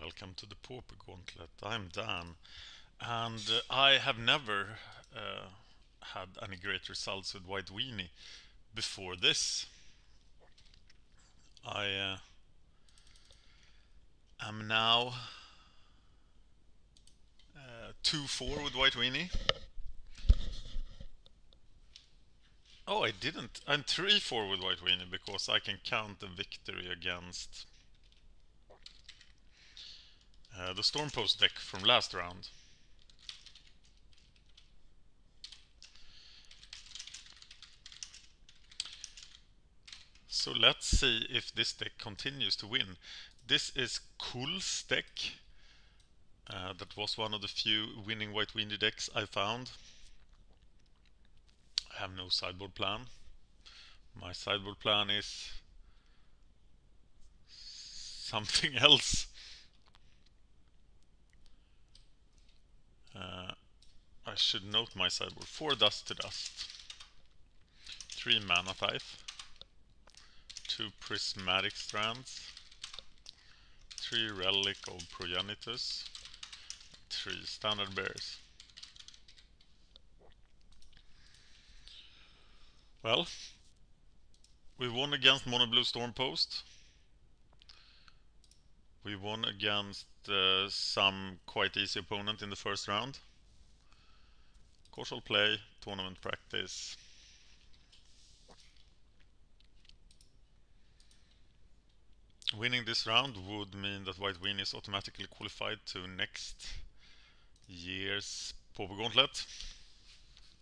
Welcome to the Pauper Gauntlet. I'm Dan, and I have never had any great results with White Weenie before this. I am now 2-4 with White Weenie. Oh, I didn't. I'm 3-4 with White Weenie because I can count the victory against the Stormpost deck from last round. So let's see if this deck continues to win. This is Kul's deck. That was one of the few winning White Weenie decks I found. I have no sideboard plan. My sideboard plan is something else. I should note my sideboard. 4 Dust to Dust, 3 Mana Tithe, 2 Prismatic Strands, 3 Relic of Progenitus, 3 Standard Bears. Well, we won against Mono Blue Stormpost. We won against some quite easy opponent in the first round. Casual play, tournament practice. Winning this round would mean that White Weenie is automatically qualified to next year's Pauper Gauntlet.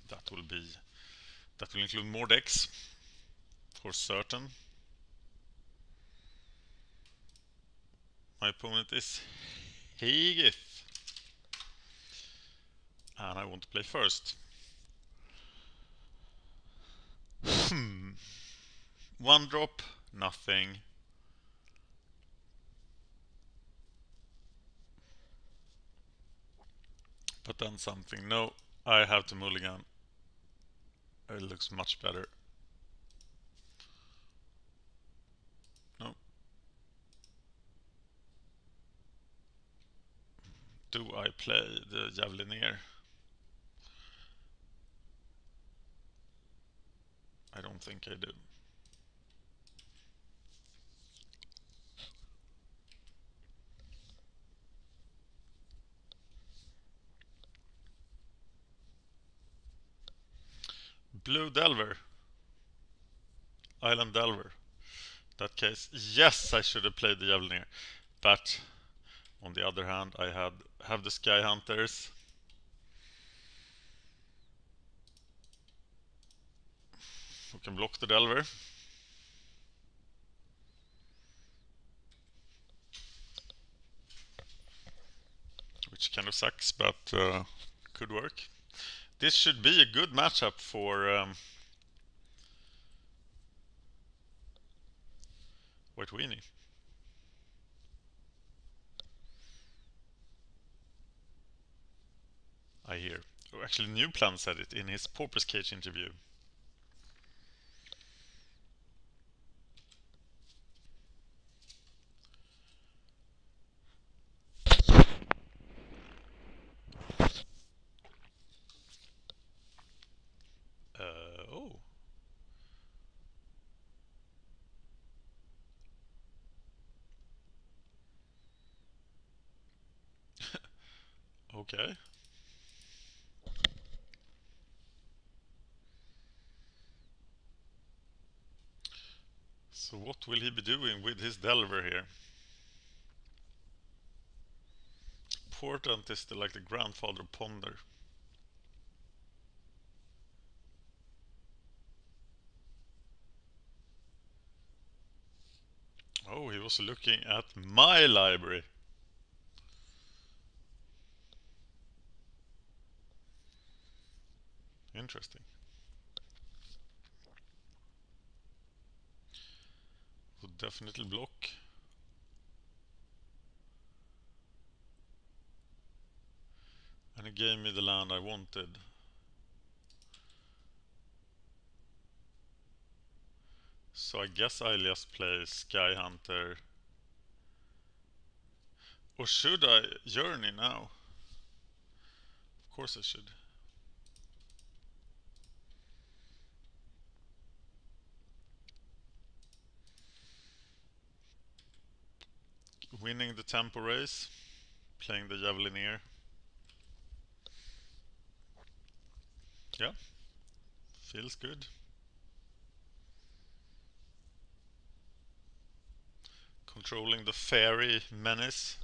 That will include more decks, for certain. My opponent is Hegith, and I want to play first. One drop, nothing. But then something. No, I have to mulligan. It looks much better. No. Do I play the Javelineer? I don't think I do. Blue Delver. Island Delver. In that case, yes, I should have played the Javelineer. But on the other hand, I have the Sky Hunters. Who can block the Delver. Which kind of sucks, but could work. This should be a good matchup for White Weenie. I hear. Oh, actually, Newplan said it in his Pauper's Cage interview. Oh. Okay. So what will he be doing with his Delver here? Portent is like the grandfather of Ponder. Oh, he was looking at my library. Interesting. Would definitely block. And he gave me the land I wanted. So I guess I'll just play Sky Hunter. Or should I journey now? Of course I should. Winning the tempo race, playing the Javelineer. Yeah, feels good. Controlling the fairy menace.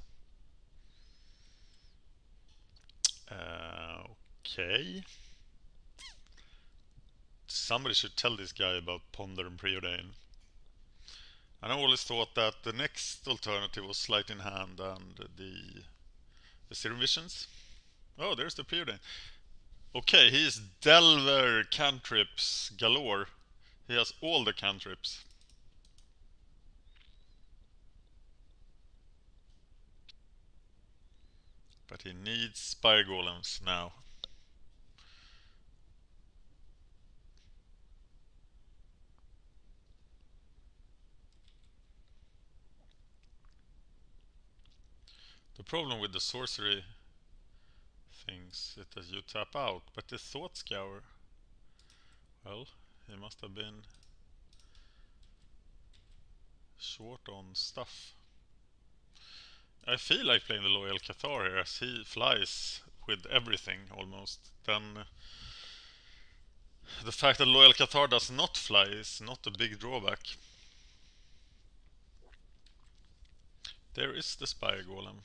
Okay. Somebody should tell this guy about Ponder and Preordain. And I always thought that the next alternative was Sleight in Hand and the Serum Visions. Oh, there's the Preordain. Okay, he's Delver cantrips galore. He has all the cantrips. But he needs Spire Golems now. The problem with the sorcery things is that you tap out, but the Thought Scour, well, he must have been short on stuff. I feel like playing the Loyal Cathar here as he flies with everything almost. Then the fact that Loyal Cathar does not fly is not a big drawback. There is the Spire Golem.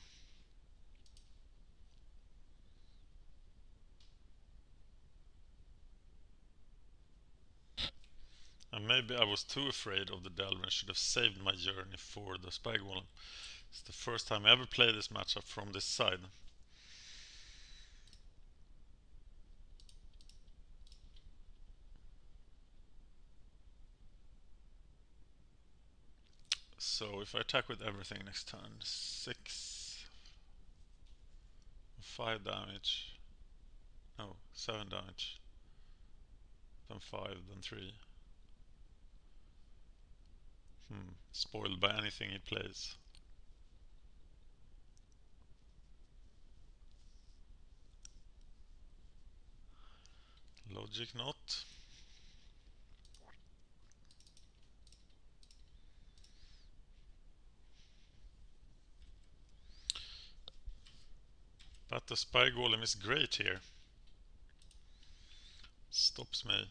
And maybe I was too afraid of the Delver and should have saved my journey for the Spire Golem. It's the first time I ever played this matchup from this side. So if I attack with everything next turn, 6, 5 damage, no, 7 damage, then 5, then 3. Spoiled by anything he plays. Logic not. But the Spy Golem is great here. Stops me.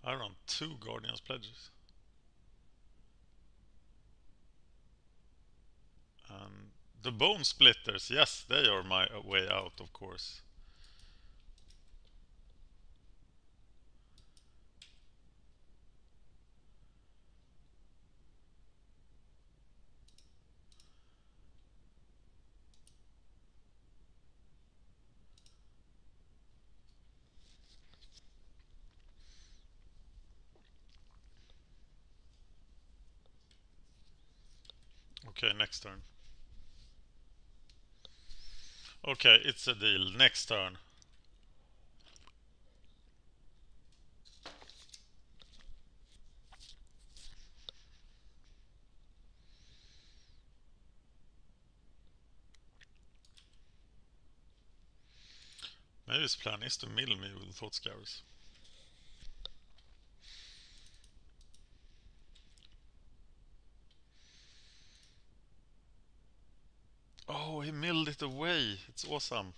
I run 2 Guardian's Pledges. And the Bone Splitters, yes, they are my way out, of course. Okay, next turn. Okay, it's a deal. Next turn. Maybe his plan is to mill me with Thought Scours. Oh, he milled it away. It's awesome.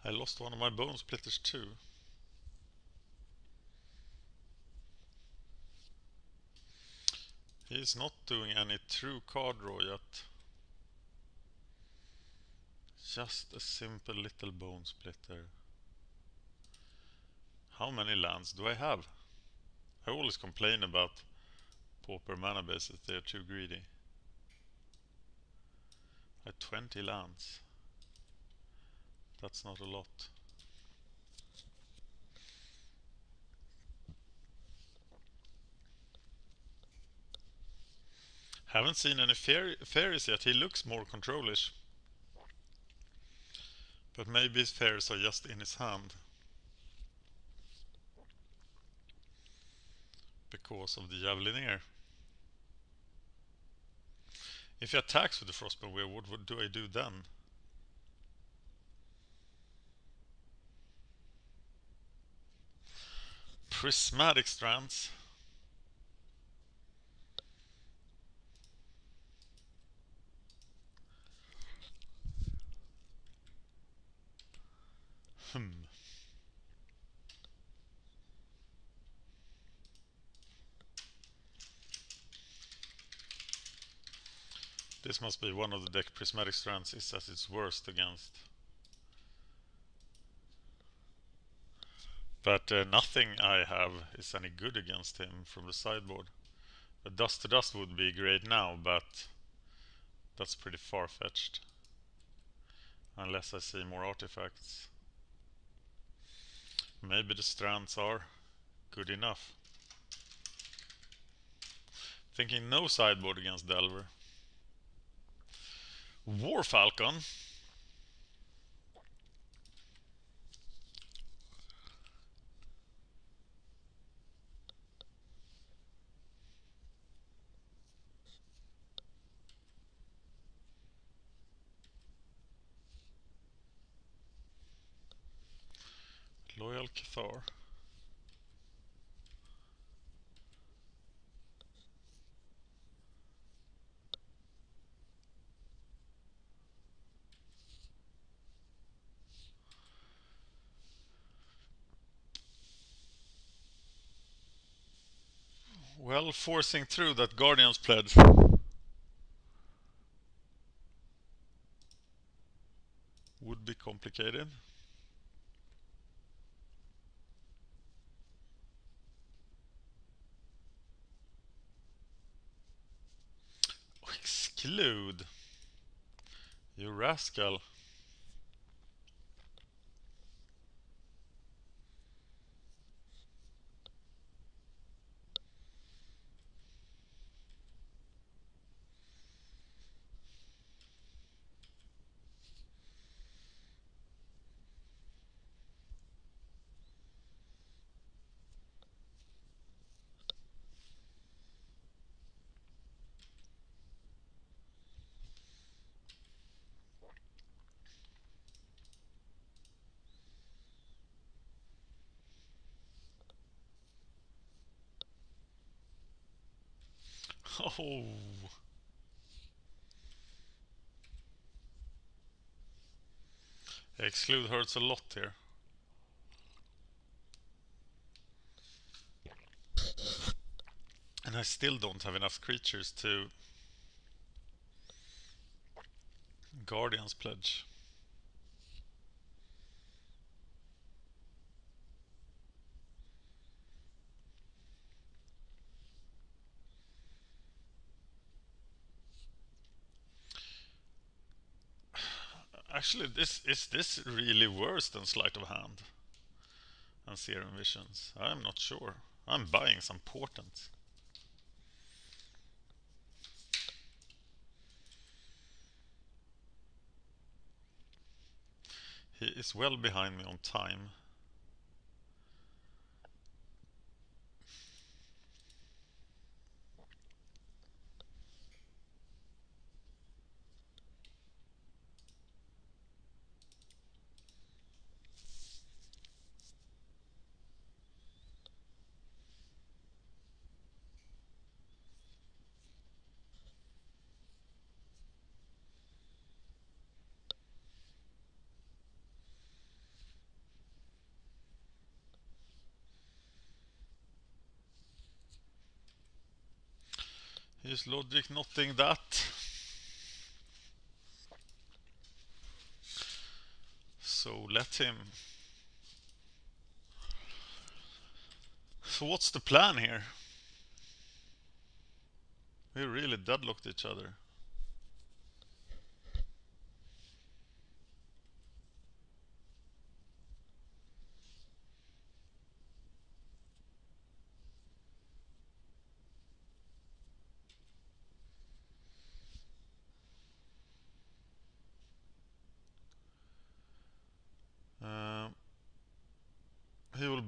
I lost one of my Bone Splitters too. He's not doing any true card draw yet. Just a simple little Bone Splitter. How many lands do I have? I always complain about Pauper mana bases, they're too greedy. I have 20 lands. That's not a lot. Haven't seen any fairies yet, he looks more controlish. But maybe his fairies are just in his hand. Because of the Javelineer. If he attacks with the Frostbound Weir, what do I do then? Prismatic Strands. This must be one of the deck Prismatic Strands is at its worst against. But nothing I have is any good against him from the sideboard. A Dust to Dust would be great now, but that's pretty far-fetched. Unless I see more artifacts. Maybe the strands are good enough. Thinking no sideboard against Delver. War Falcon. Loyal Cathar. Well, forcing through that Guardian's Pledge would be complicated. Exclude. You rascal. Oh. Exclude hurts a lot here. And I still don't have enough creatures to Guardian's Pledge. Actually, is this really worse than Sleight of Hand and Serum Visions? I'm not sure. I'm buying some portents. He is well behind me on time. Is logic noting that? So let him. So what's the plan here? We really deadlocked each other.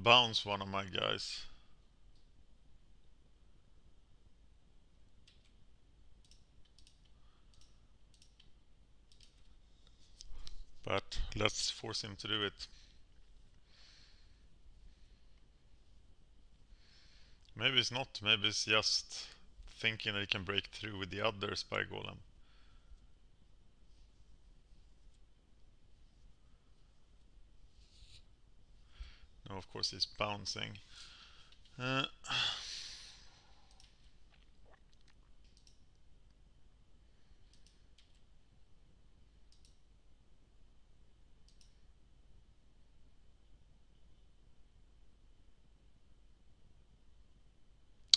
bounce one of my guys. But let's force him to do it. Maybe it's not, maybe it's just thinking that he can break through with the other spy golem. No, of course he's bouncing.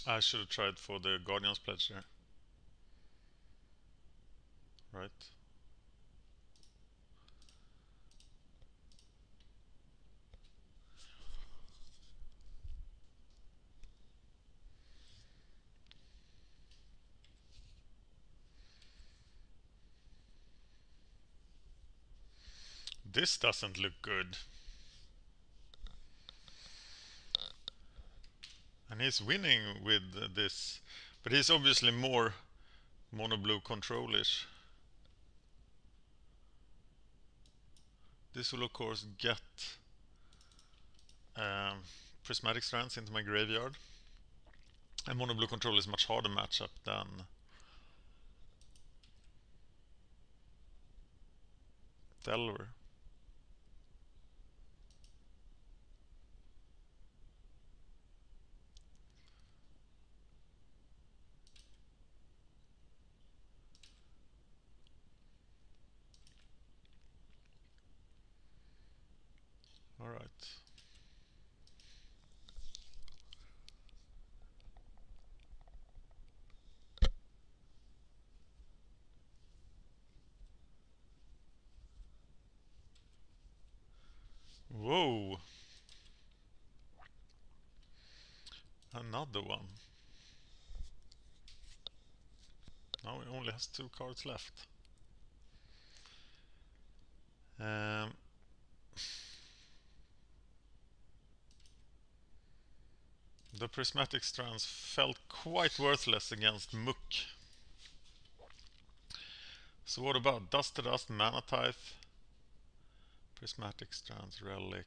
I should have tried for the Guardian's Pledge there. Right. This doesn't look good. And he's winning with this. But he's obviously more mono blue control-ish. This will of course get prismatic strands into my graveyard. And mono blue control is much harder matchup than Delver. Alright. Whoa! Another one. Now he only has 2 cards left. The prismatic strands felt quite worthless against MUC. So what about Dust to Dust, Mana Tithe, prismatic strands, Relic.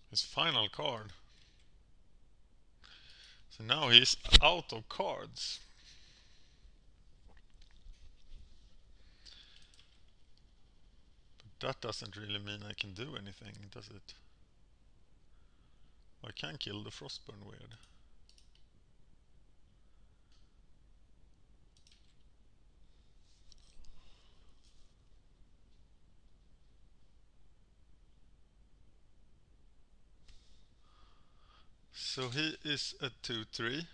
His final card. So now he's out of cards. But that doesn't really mean I can do anything, does it? I can kill the Frostburn weird. So he is a 2/3.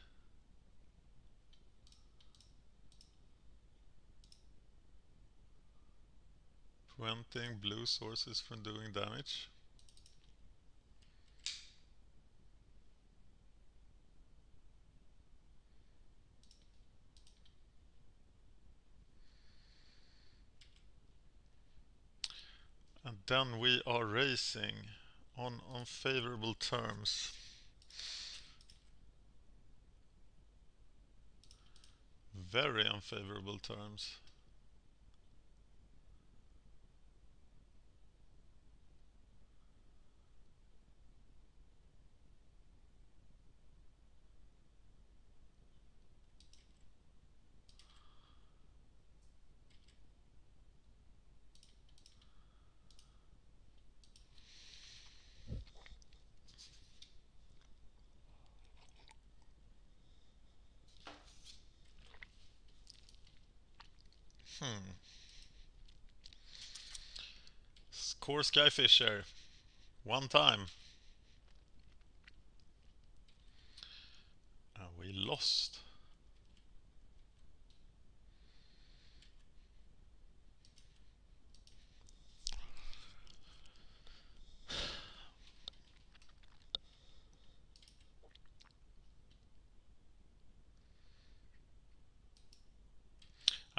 Preventing blue sources from doing damage. And then we are racing on unfavorable terms. Very unfavorable terms. Core Skyfisher. One time. We lost.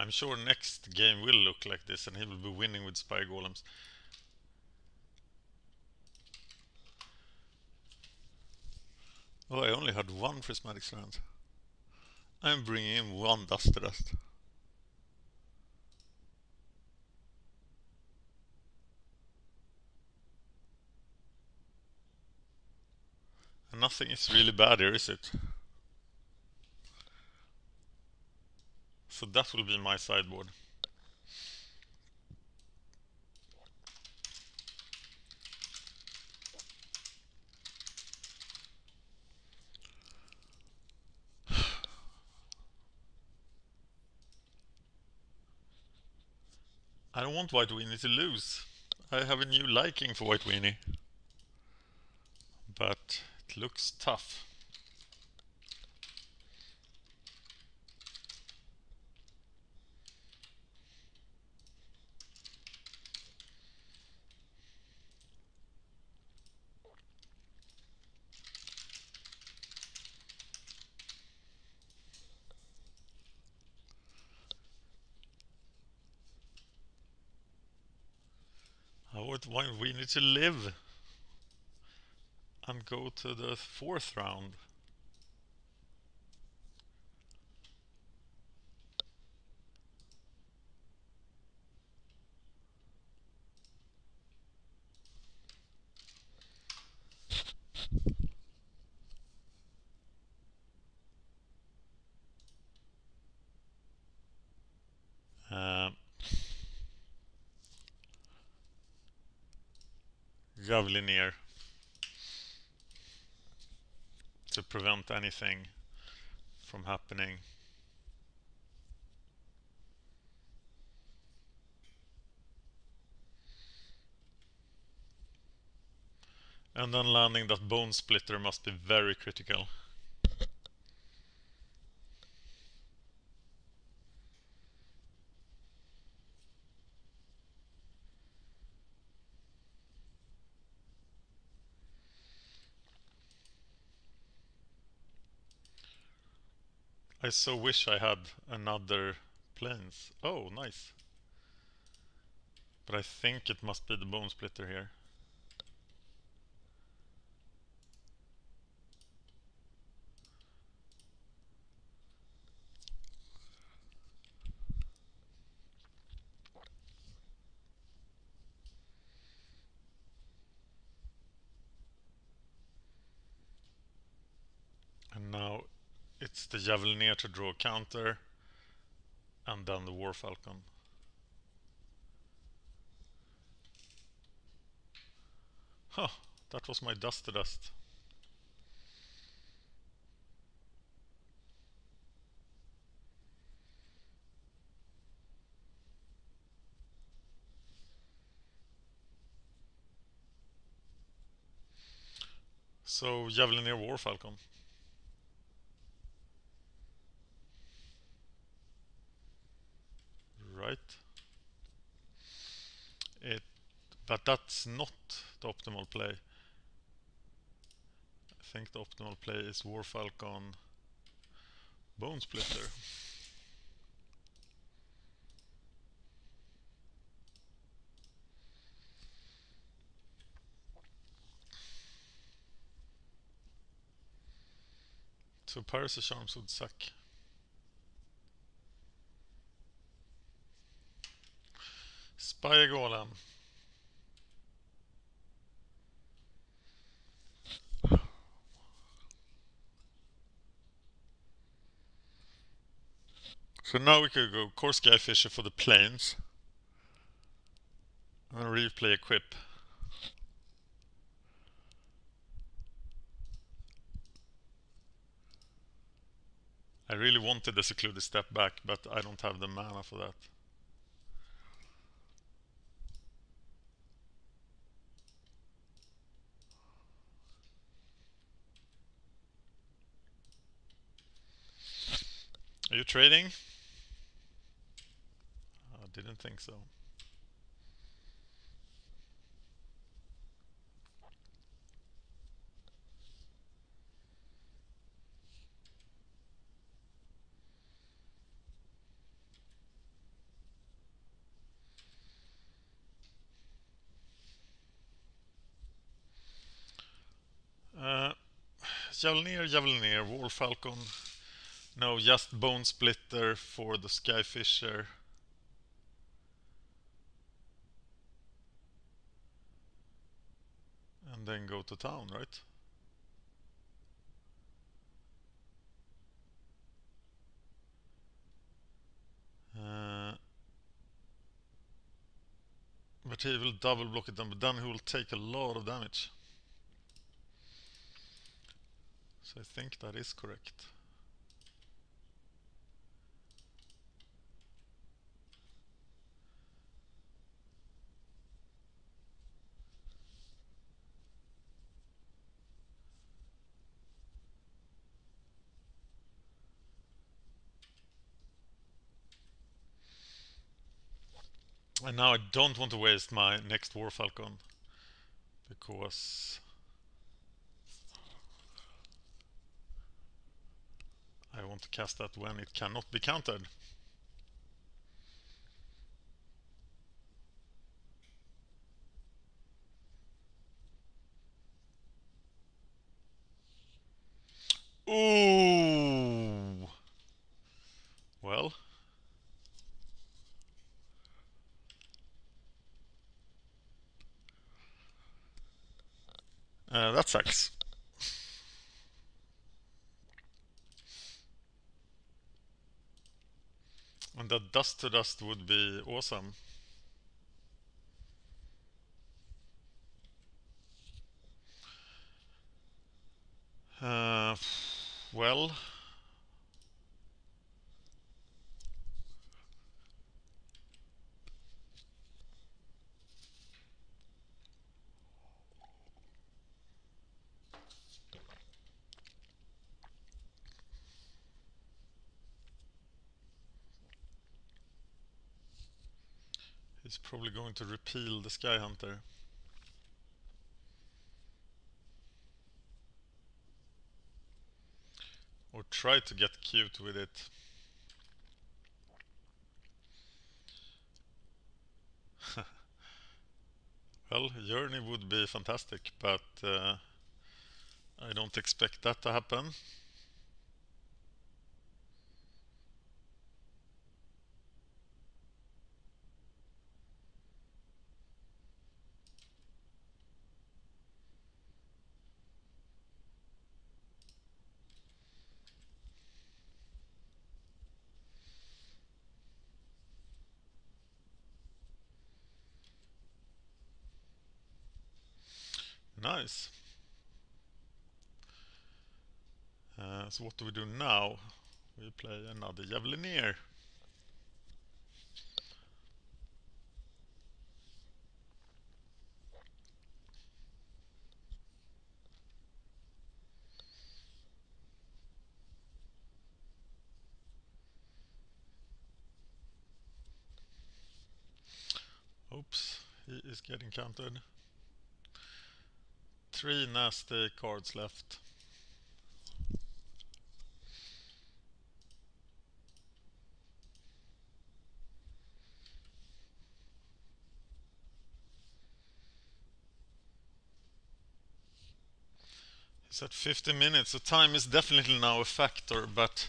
I'm sure next game will look like this and he will be winning with Spire Golems. Oh, I only had one prismatic strand. I'm bringing in one dust to dust. And nothing is really bad here, is it? So that will be my sideboard. I don't want White Weenie to lose. I have a new liking for White Weenie. But it looks tough. I want White Weenie to live and go to the 4th round. Javelineer to prevent anything from happening. And then landing that Bone Splitter must be very critical. I so wish I had another planes. Oh, nice. But I think it must be the Bone Splitter here. And now it's the Javelineer to draw a counter, and then the War Falcon. Huh, that was my dust to dust. So Javelineer War Falcon. Right. But that's not the optimal play. I think the optimal play is War Falcon, Bone Splitter. So Piracy Charms would suck. Spire Golem. So now we could go Core Skyfisher for the planes. And replay Equip. I really wanted the Secluded Step Back, but I don't have the mana for that. Are you trading? I didn't think so. Javelineer, Javelineer, Wall Falcon. No, just Bone Splitter for the Skyfisher. And then go to town, right? But he will double block it, but then he will take a lot of damage. So I think that is correct. And now I don't want to waste my next War Falcon, because I want to cast that when it cannot be countered. Ooh! Well. That sucks. And that dust to dust would be awesome. Well. He's probably going to repeal the Sky Hunter. Or try to get cute with it. Well, Journey would be fantastic, but I don't expect that to happen. Nice. So what do we do now? We play another Javelineer. Oops, he is getting countered. 3 nasty cards left. He's at 50 minutes, so time is definitely now a factor, but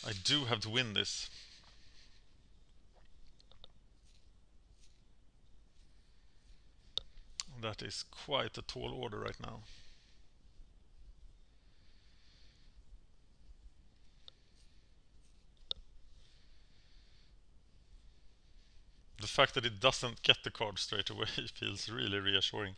I do have to win this. That is quite a tall order right now. The fact that it doesn't get the card straight away feels really reassuring.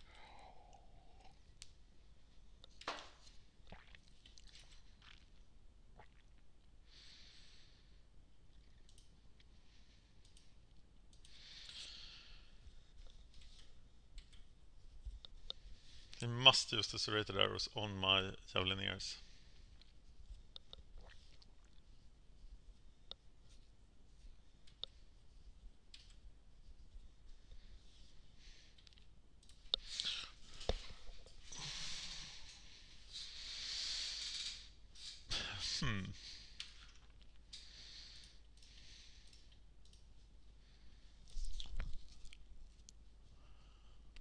He must use the serrated arrows on my Javelineers.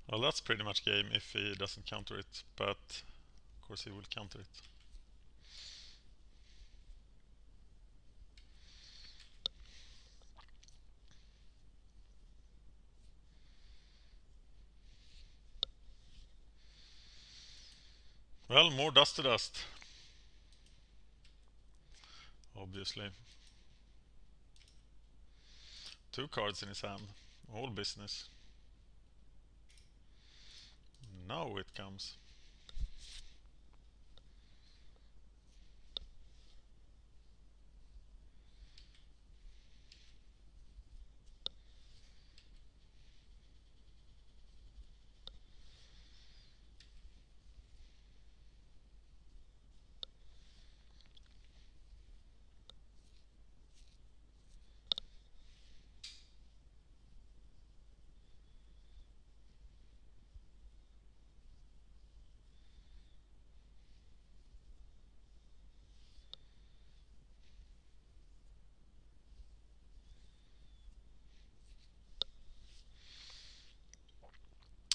Well, that's pretty much game if he doesn't counter it, but of course he will counter it. Well, more dust to dust. Obviously. 2 cards in his hand. All business. Now it comes.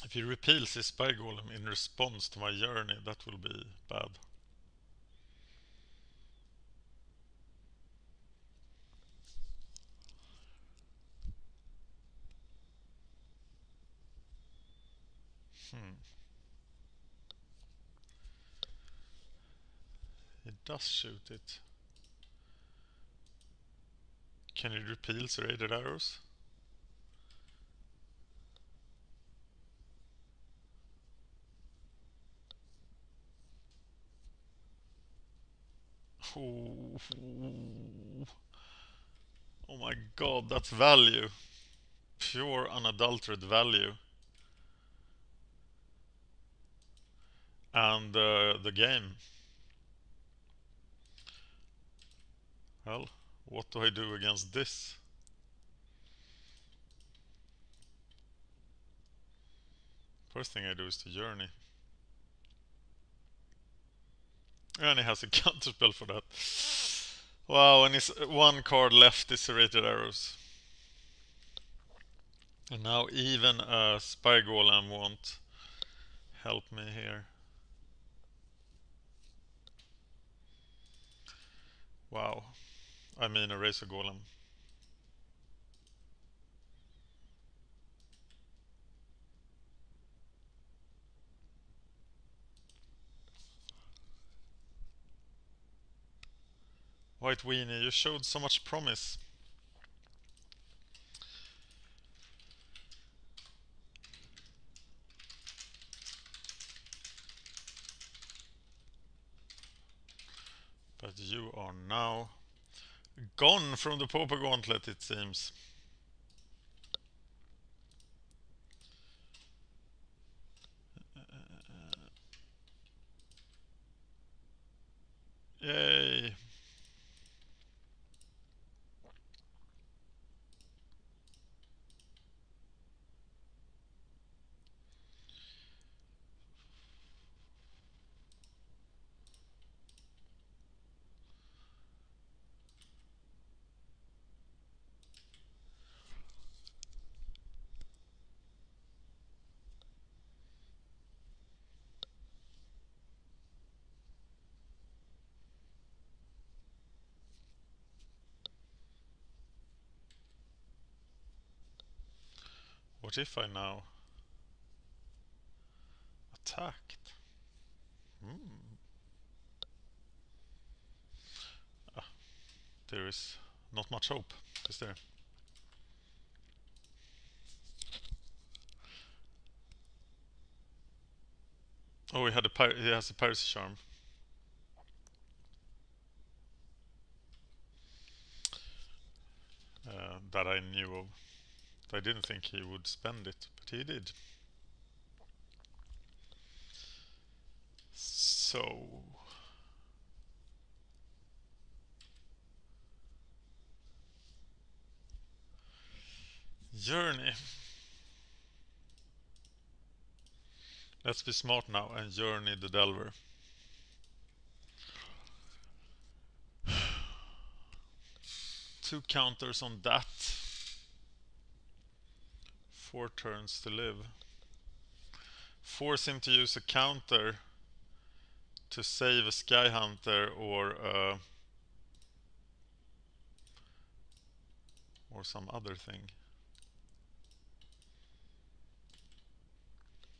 If he repeals his Spy Golem in response to my journey, that will be bad. He does shoot it. Can he repeal serrated arrows? Oh, oh my god, that's value. Pure unadulterated value. And the game. Well, what do I do against this? First thing I do is to journey. And he has a counterspell for that. Wow, and his 1 card left is serrated arrows. And now even a Spy Golem won't help me here. Wow. I mean a Razor Golem. White Weenie, you showed so much promise. But you are now gone from the Pauper Gauntlet, it seems. Yay. What if I now attacked? There is not much hope, is there? Oh, he has a piracy charm. That I knew of. I didn't think he would spend it, but he did. So... Journey. Let's be smart now and journey the Delver. Two counters on that. 4 turns to live. Force him to use a counter to save a Sky Hunter or some other thing.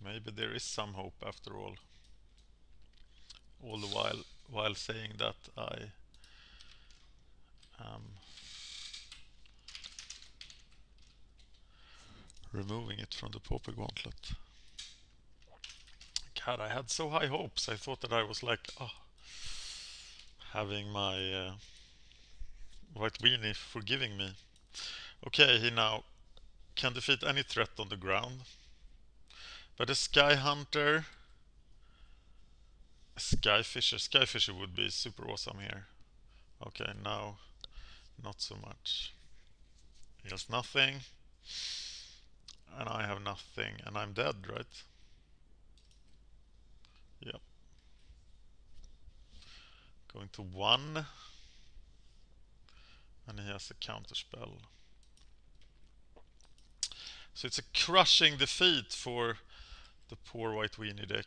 Maybe there is some hope after all. all the while saying that I am removing it from the Pauper Gauntlet. God, I had so high hopes. I thought that I was like, having my white weenie forgiving me. Okay, he now can defeat any threat on the ground. But a Sky Hunter, a Skyfisher would be super awesome here. Okay, now not so much. He has nothing, and I have nothing, and I'm dead, right? Yep. Going to 1, and he has a counter spell. So it's a crushing defeat for the poor white weenie deck.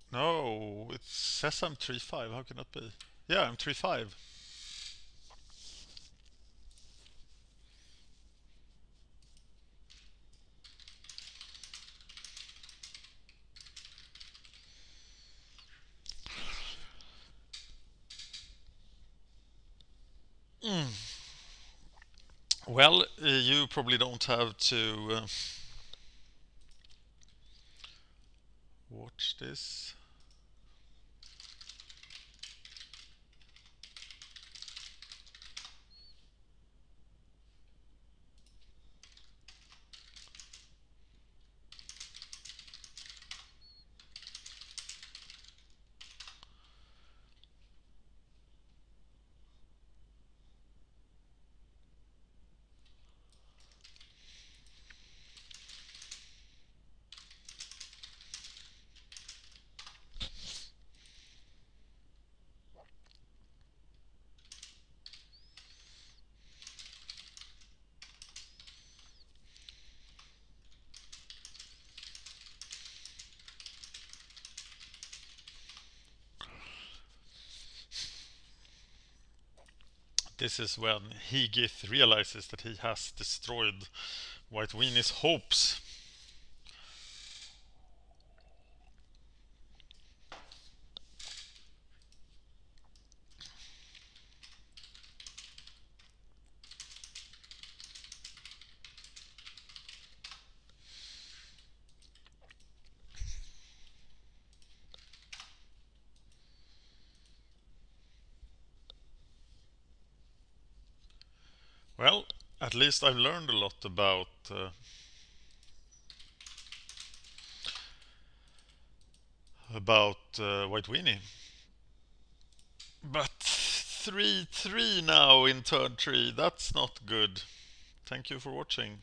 No, it says I'm 3-5. How can that be? Yeah, I'm 3-5. Well, you probably don't have to watch this. This is when Heath realizes that he has destroyed White Weenie's hopes. Well, at least I've learned a lot about White Weenie. But 3-3 now in turn 3, that's not good. Thank you for watching.